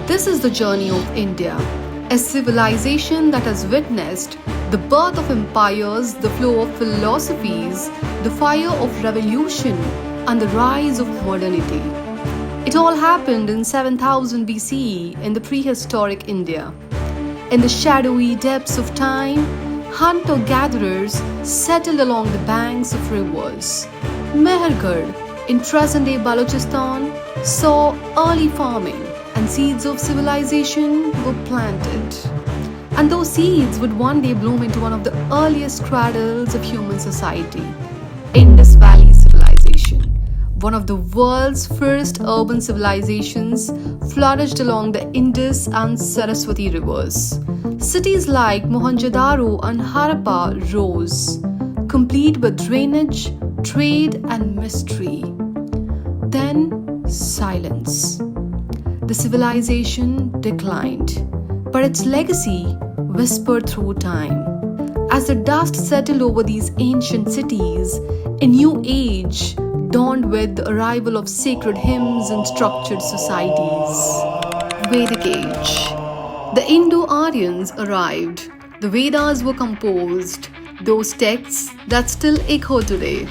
This is the journey of India, a civilization that has witnessed the birth of empires, the flow of philosophies, the fire of revolution, and the rise of modernity. It all happened in 7000 BCE in the prehistoric India. In the shadowy depths of time, hunter-gatherers settled along the banks of rivers. Mehergarh, in present-day Balochistan, saw early farming and seeds of civilization were planted. And those seeds would one day bloom into one of the earliest cradles of human society, Indus Valley Civilization. One of the world's first urban civilizations flourished along the Indus and Saraswati rivers. Cities like Mohenjo-daro and Harappa rose, complete with drainage, trade, and mystery. Then silence. The civilization declined, but its legacy whispered through time. As the dust settled over these ancient cities, a new age dawned with the arrival of sacred hymns and structured societies. Vedic Age. The Indo-Aryans arrived. The Vedas were composed, those texts that still echo today.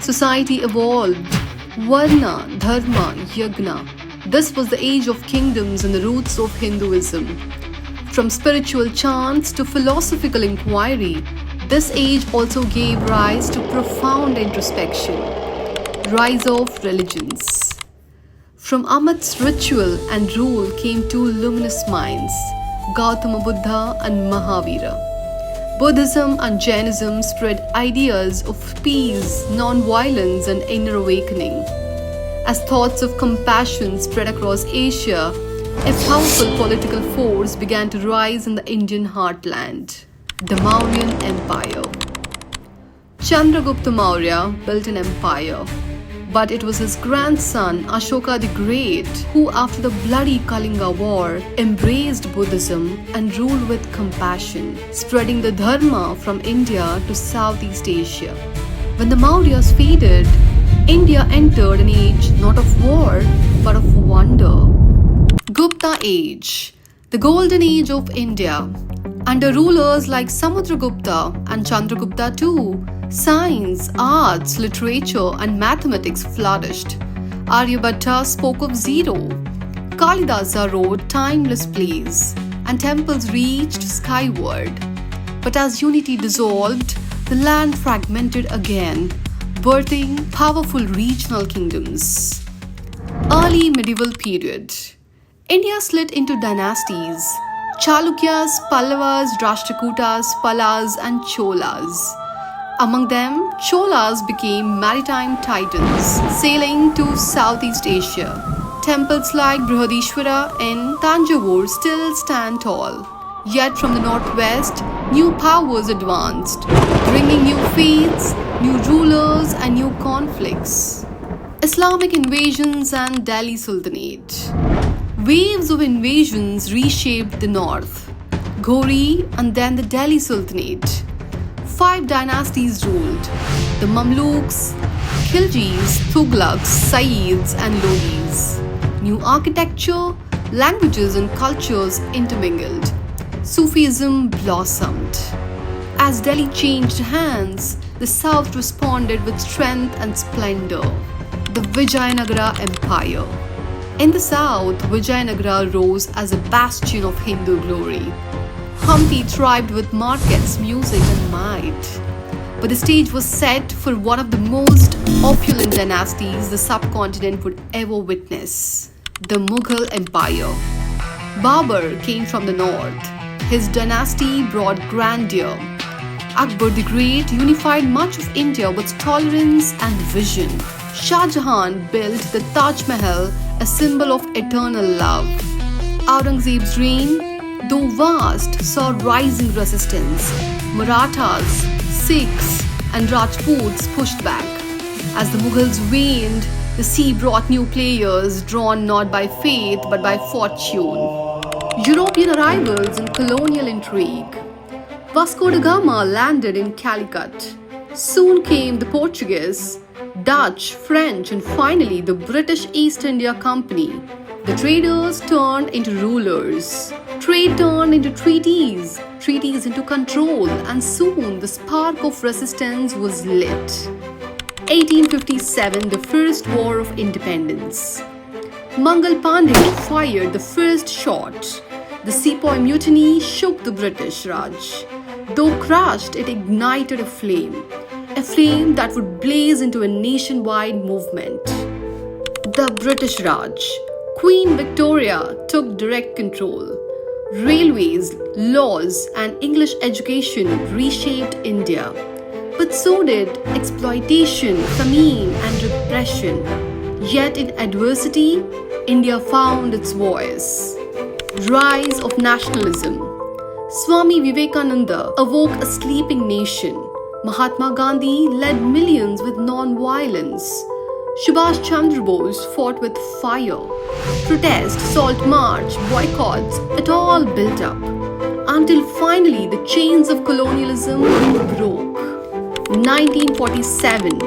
Society evolved. Varna, Dharma, Yagna. This was the age of kingdoms and the roots of Hinduism. From spiritual chants to philosophical inquiry, this age also gave rise to profound introspection. Rise of religions. From Amit's ritual and rule came two luminous minds, Gautama Buddha and Mahavira. Buddhism and Jainism spread ideas of peace, non-violence, and inner awakening. As thoughts of compassion spread across Asia, a powerful political force began to rise in the Indian heartland, the Mauryan Empire. Chandragupta Maurya built an empire, but it was his grandson Ashoka the Great who, after the bloody Kalinga War, embraced Buddhism and ruled with compassion, spreading the Dharma from India to Southeast Asia. When the Mauryas faded, India entered an age not of war but of wonder. Gupta Age, the golden age of India. Under rulers like Samudragupta and Chandragupta too, science, arts, literature, and mathematics flourished. Aryabhatta spoke of zero. Kalidasa wrote timeless plays, and temples reached skyward. But as unity dissolved, the land fragmented again, birthing powerful regional kingdoms. Early medieval period. India split into dynasties: Chalukyas, Pallavas, Rashtrakutas, Palas, and Cholas. Among them, Cholas became maritime titans, sailing to Southeast Asia. Temples like Brihadishwara in Tanjavur still stand tall. Yet from the northwest, new powers advanced, bringing new faiths, new rulers, and new conflicts. Islamic invasions and Delhi Sultanate. Waves of invasions reshaped the north. Ghori and then the Delhi Sultanate. 5 dynasties ruled: the Mamluks, Khiljis, Tughlaqs, Sayyids, and Lodis. New architecture, languages, and cultures intermingled. Sufism blossomed. As Delhi changed hands, the south responded with strength and splendor. The Vijayanagara Empire. In the south, Vijayanagara rose as a bastion of Hindu glory. Hampi thrived with markets, music, and might. But the stage was set for one of the most opulent dynasties the subcontinent would ever witness, the Mughal Empire. Babur came from the north. His dynasty brought grandeur. Akbar the Great unified much of India with tolerance and vision. Shah Jahan built the Taj Mahal, a symbol of eternal love. Aurangzeb's reign, though vast, saw rising resistance. Marathas, Sikhs, and Rajputs pushed back. As the Mughals waned, the sea brought new players drawn not by faith but by fortune. European arrivals and colonial intrigue. Vasco da Gama landed in Calicut. Soon came the Portuguese, Dutch, French, and finally the British East India Company. The traders turned into rulers. Trade turned into treaties. Treaties into control. And soon the spark of resistance was lit. 1857, the First War of Independence. Mangal Pandey fired the first shot. The Sepoy Mutiny shook the British Raj. Though crushed, it ignited a flame that would blaze into a nationwide movement. The British Raj. Queen Victoria took direct control. Railways, laws, and English education reshaped India. But so did exploitation, famine, and repression. Yet in adversity, India found its voice. Rise of nationalism. Swami Vivekananda awoke a sleeping nation. Mahatma Gandhi led millions with non-violence. Subhash Chandra Bose fought with fire. Protest, salt march, boycotts, it all built up. Until finally the chains of colonialism broke. 1947,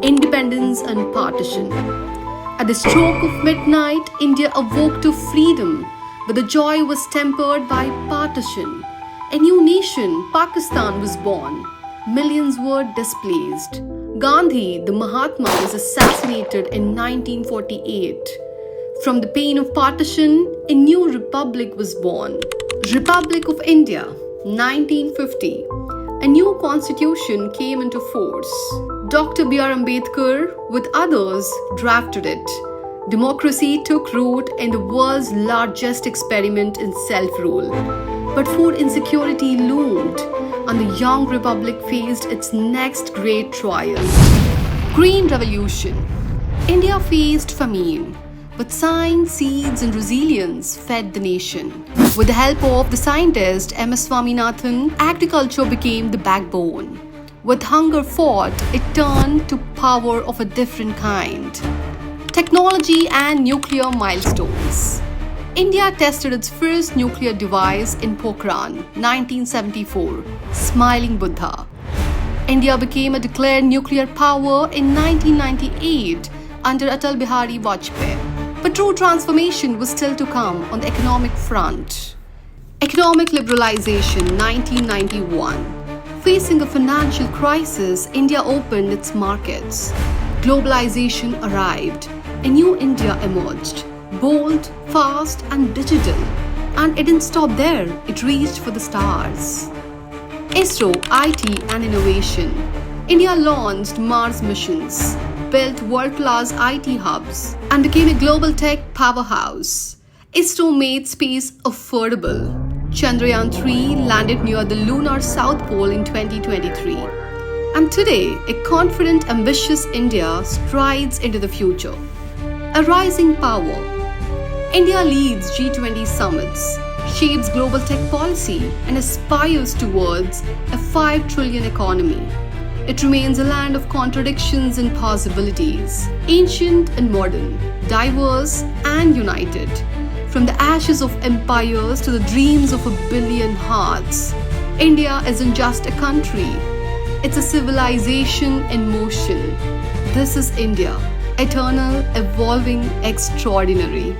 independence and partition. At the stroke of midnight, India awoke to freedom, but the joy was tempered by partition. A new nation, Pakistan, was born. Millions were displaced. Gandhi, the Mahatma, was assassinated in 1948. From the pain of partition, a new republic was born. Republic of India, 1950. A new constitution came into force. Dr. B.R. Ambedkar, with others, drafted it. Democracy took root in the world's largest experiment in self-rule. But food insecurity loomed, and the young republic faced its next great trial. Green Revolution. India faced famine, but science, seeds, and resilience fed the nation. With the help of the scientist M.S. Swaminathan, agriculture became the backbone. With hunger fought, it turned to power of a different kind. Technology and nuclear milestones. India tested its first nuclear device in Pokhran, 1974, Smiling Buddha. India became a declared nuclear power in 1998 under Atal Bihari Vajpayee. But true transformation was still to come on the economic front. Economic liberalization, 1991. Facing a financial crisis, India opened its markets. Globalization arrived. A new India emerged. Bold, fast, and digital. And it didn't stop there, it reached for the stars. ISRO, IT and innovation. India launched Mars missions, built world-class IT hubs, and became a global tech powerhouse. ISRO made space affordable. Chandrayaan-3 landed near the lunar South Pole in 2023. And today, a confident, ambitious India strides into the future. A rising power. India leads G20 summits, shapes global tech policy, and aspires towards a 5 trillion economy. It remains a land of contradictions and possibilities, ancient and modern, diverse and united. From the ashes of empires to the dreams of 1 billion hearts, India isn't just a country, it's a civilization in motion. This is India, eternal, evolving, extraordinary.